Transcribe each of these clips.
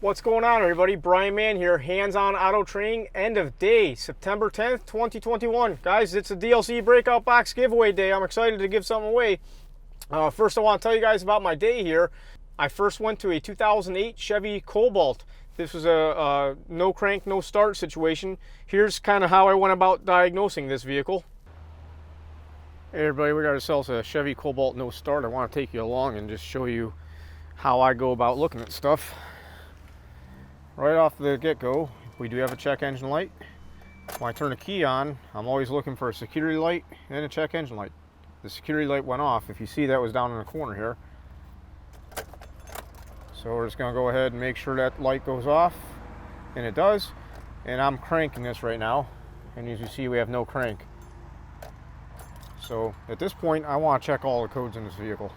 What's going on, everybody? Brian Mann here, hands-on auto training, end of day, September 10th, 2021. Guys, it's a DLC breakout box giveaway day. I'm excited to give something away. First, I want to tell you guys about my day here. I first went to a 2008 Chevy Cobalt. This was a no crank, no start situation. Here's kind of how I went about diagnosing this vehicle. Hey everybody, we got ourselves a Chevy Cobalt no start. I want to take you along and just show you how I go about looking at stuff. Right off the get-go, we do have a check engine light. When I turn the key on, I'm always looking for a security light and a check engine light. The security light went off. If you see, that was down in the corner here. So we're just going to go ahead and make sure that light goes off, and it does. And I'm cranking this right now, and as you see, we have no crank. So at this point, I want to check all the codes in this vehicle.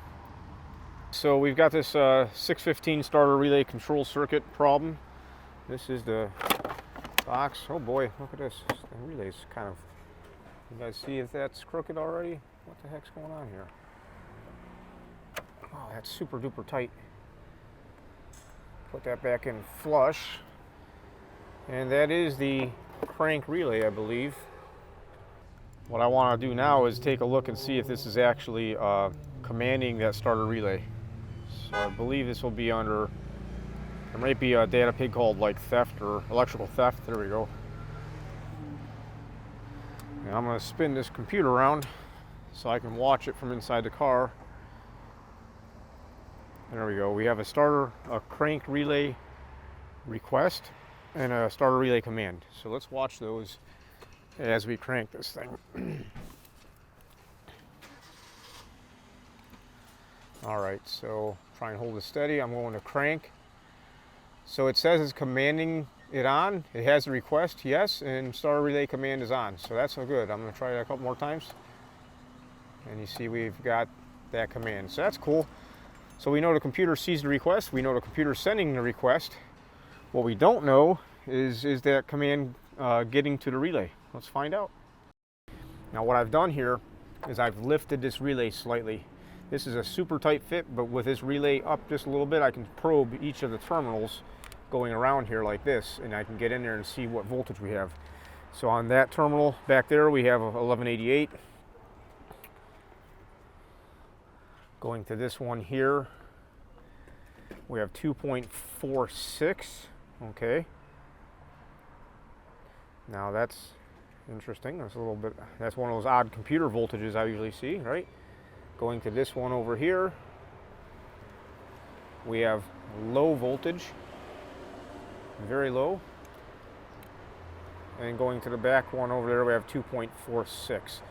So we've got this 615 starter relay control circuit problem. This is the box. Oh boy, look at this. The relay's kind of, you guys see if that's crooked already? What the heck's going on here? Oh, that's super duper tight. Put that back in flush. And that is the crank relay, I believe. What I want to do now is take a look and see if this is actually commanding that starter relay. So I believe this will be under, there might be a data pig called like theft or electrical theft. There we go. And I'm going to spin this computer around so I can watch it from inside the car. There we go. We have a crank relay request and a starter relay command. So let's watch those as we crank this thing. All right, so try and hold it steady. I'm going to crank. So it says it's commanding it on. It has a request, yes, and starter relay command is on. So that's so good. I'm going to try that a couple more times. And you see we've got that command. So that's cool. So we know the computer sees the request. We know the computer sending the request. What we don't know is that command getting to the relay. Let's find out. Now what I've done here is I've lifted this relay slightly. This is a super tight fit, but with this relay up just a little bit, I can probe each of the terminals going around here like this, and I can get in there and see what voltage we have. So on that terminal back there, we have 1188. Going to this one here, we have 2.46. Okay. Now that's interesting. That's a little bit, that's one of those odd computer voltages I usually see, right? Going to this one over here, we have low voltage, very low. And going to the back one over there, we have 2.46.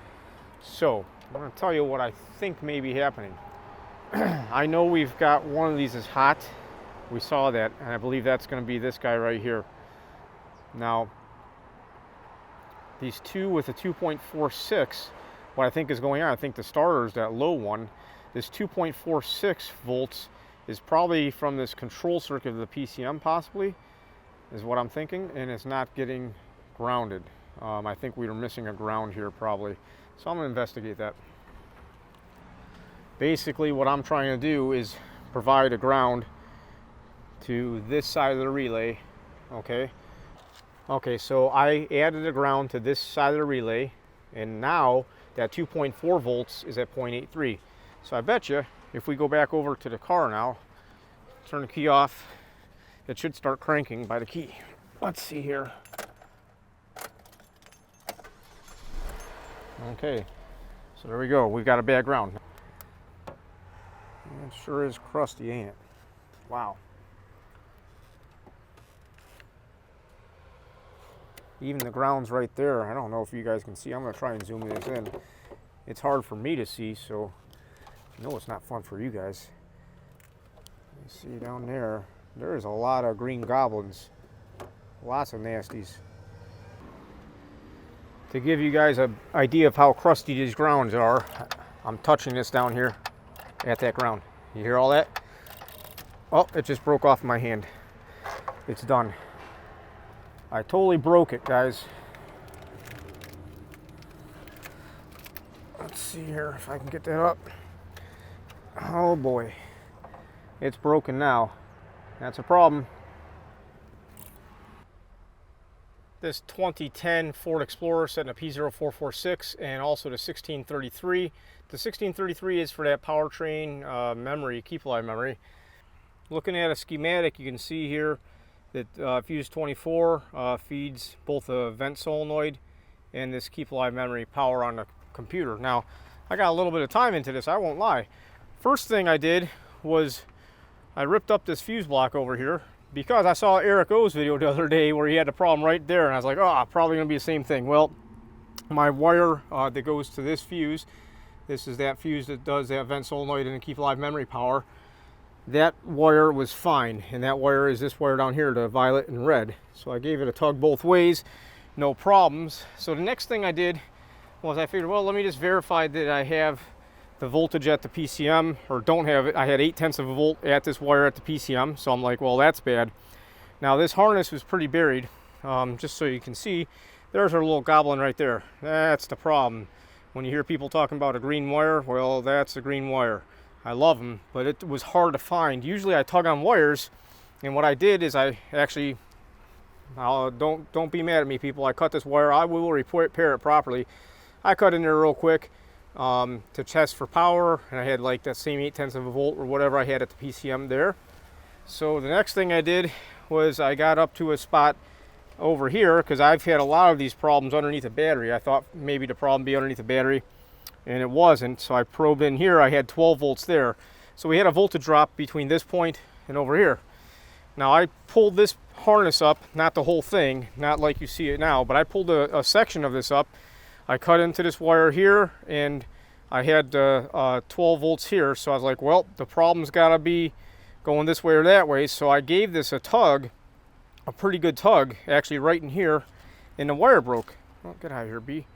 So I'm going to tell you what I think may be happening. I know we've got one of these is hot. We saw that, and I believe that's going to be this guy right here. Now, these two with a 2.46, what I think is going on, I think the starter is that low one. This 2.46 volts is probably from this control circuit of the PCM, possibly, is what I'm thinking, and it's not getting grounded. I think we were missing a ground here probably. So I'm going to investigate that. Basically what I'm trying to do is provide a ground to this side of the relay. Okay, so I added a ground to this side of the relay, and now that 2.4 volts is at 0.83. So I bet you if we go back over to the car now, turn the key off, it should start cranking by the key. Let's see here. Okay, so there we go. We've got a bad ground. It sure is crusty, ain't it? Wow. Even the ground's right there. I don't know if you guys can see. I'm going to try and zoom this in. It's hard for me to see, so I know it's not fun for you guys. You see down there, there's a lot of green goblins. Lots of nasties. To give you guys an idea of how crusty these grounds are, I'm touching this down here at that ground. You hear all that? Oh, it just broke off my hand. It's done. I totally broke it, guys. Let's see here if I can get that up. Oh boy. It's broken now. That's a problem. this 2010 Ford Explorer set in a P0446 and also the 1633. The 1633 is for that powertrain memory, keep alive memory. Looking at a schematic, you can see here that fuse 24 feeds both a vent solenoid and this keep alive memory power on the computer. Now, I got a little bit of time into this, I won't lie. First thing I did was I ripped up this fuse block over here because I saw Eric O's video the other day where he had a problem right there, and I was like, oh, probably gonna be the same thing. Well, my wire that goes to this fuse, this is that fuse that does that vent solenoid and keep alive memory power. That wire was fine, and that wire is this wire down here, the violet and red. So I gave it a tug both ways, no problems. So the next thing I did was I figured, well, let me just verify that I have the voltage at the PCM, or don't have it. I had 0.8 of a volt at this wire at the PCM, so I'm like, well, that's bad. Now this harness was pretty buried. Just so you can see, there's our little goblin right there. That's the problem. When you hear people talking about a green wire, well, that's a green wire. I love them, but it was hard to find. Usually I tug on wires, and what I did is I actually, don't be mad at me, people. I cut this wire. I will repair it properly. I cut in there real quick to test for power, and I had like that same 0.8 of a volt or whatever I had at the PCM there. So the next thing I did was I got up to a spot over here, because I've had a lot of these problems underneath the battery. I thought maybe the problem be underneath the battery, and it wasn't. So I probed in here. I had 12 volts there. So we had a voltage drop between this point and over here. Now I pulled this harness up, not the whole thing, not like you see it now, but I pulled a section of this up. I cut into this wire here, and I had 12 volts here. So I was like, well, the problem's got to be going this way or that way. So I gave this a tug, a pretty good tug, actually right in here, and the wire broke. Oh, get out of here, B.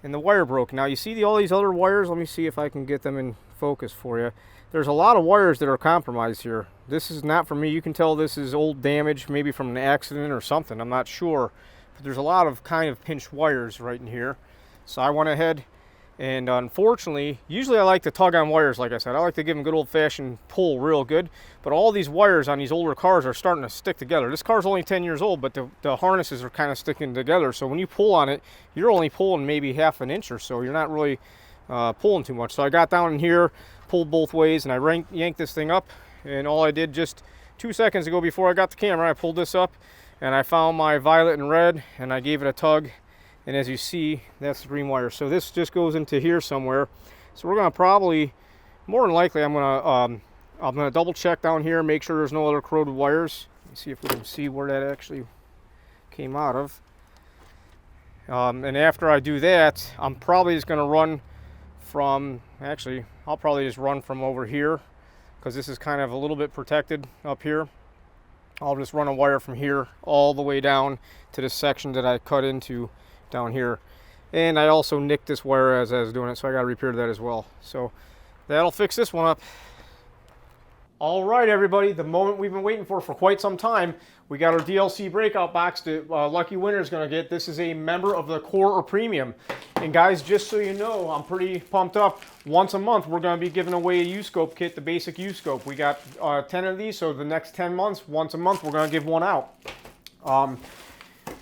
And the wire broke. Now you see all these other wires? Let me see if I can get them in focus for you. There's a lot of wires that are compromised here. This is not for me. You can tell this is old damage, maybe from an accident or something. I'm not sure. But there's a lot of kind of pinched wires right in here. So I went ahead, and unfortunately, usually I like to tug on wires, like I said. I like to give them good old-fashioned pull real good. But all these wires on these older cars are starting to stick together. This car's only 10 years old, but the harnesses are kind of sticking together. So when you pull on it, you're only pulling maybe half an inch or so. You're not really pulling too much. So I got down in here, pulled both ways, and I yanked this thing up. And all I did just 2 seconds ago before I got the camera, I pulled this up, and I found my violet and red, and I gave it a tug. And as you see, that's the green wire. So this just goes into here somewhere. So we're gonna probably, more than likely, I'm gonna double check down here, make sure there's no other corroded wires. Let's see if we can see where that actually came out of. And after I do that, I'm probably just gonna run from, actually, I'll probably just run from over here, because this is kind of a little bit protected up here. I'll just run a wire from here all the way down to this section that I cut into down here. And I also nicked this wire as I was doing it, so I got to repair that as well. So that'll fix this one up. All right, everybody, the moment we've been waiting for quite some time. We got our DLC breakout box that lucky winner is going to get. This is a member of the Core or Premium. And guys, just so you know, I'm pretty pumped up. Once a month, we're going to be giving away a U-scope kit, the basic U-scope. We got 10 of these, so the next 10 months, once a month, we're going to give one out. I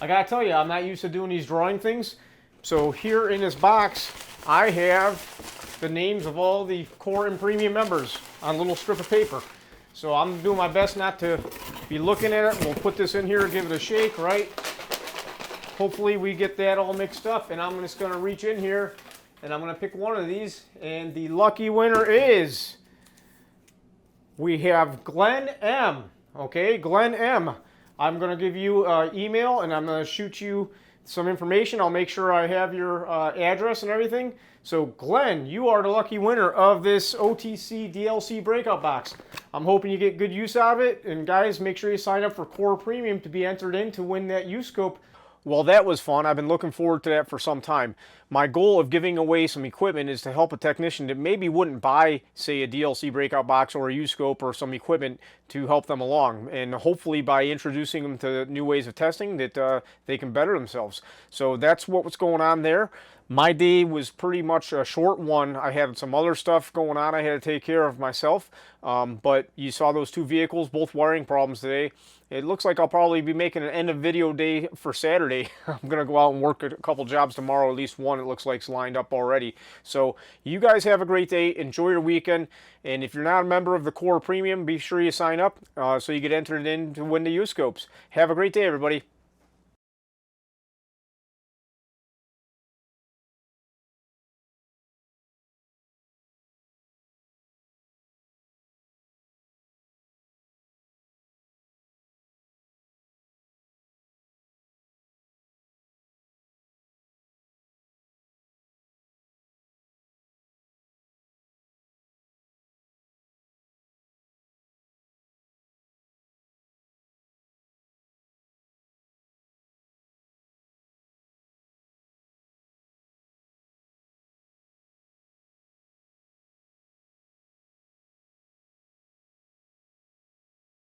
got to tell you, I'm not used to doing these drawing things. So here in this box, I have the names of all the Core and Premium members on a little strip of paper. So I'm doing my best not to be looking at it. We'll put this in here, give it a shake, right? Hopefully we get that all mixed up, and I'm just going to reach in here and I'm going to pick one of these, and the lucky winner is, we have Glenn M. Okay, Glenn M. I'm going to give you an email, and I'm going to shoot you some information. I'll make sure I have your address and everything. So Glenn, you are the lucky winner of this OTC DLC breakout box. I'm hoping you get good use out of it. And guys, make sure you sign up for Core Premium to be entered in to win that U-scope. Well, that was fun. I've been looking forward to that for some time. my goal of giving away some equipment is to help a technician that maybe wouldn't buy, say, a DLC breakout box or a U-scope or some equipment to help them along. And hopefully by introducing them to new ways of testing that they can better themselves. So that's what's going on there. My day was pretty much a short one. I had some other stuff going on I had to take care of myself. But you saw those two vehicles, both wiring problems today. It looks like I'll probably be making an end of video day for Saturday. I'm going to go out and work a couple jobs tomorrow, at least one it looks like is lined up already. So you guys have a great day. Enjoy your weekend. And if you're not a member of the Core Premium, be sure you sign up so you get entered in to win the U-scopes. Have a great day, everybody.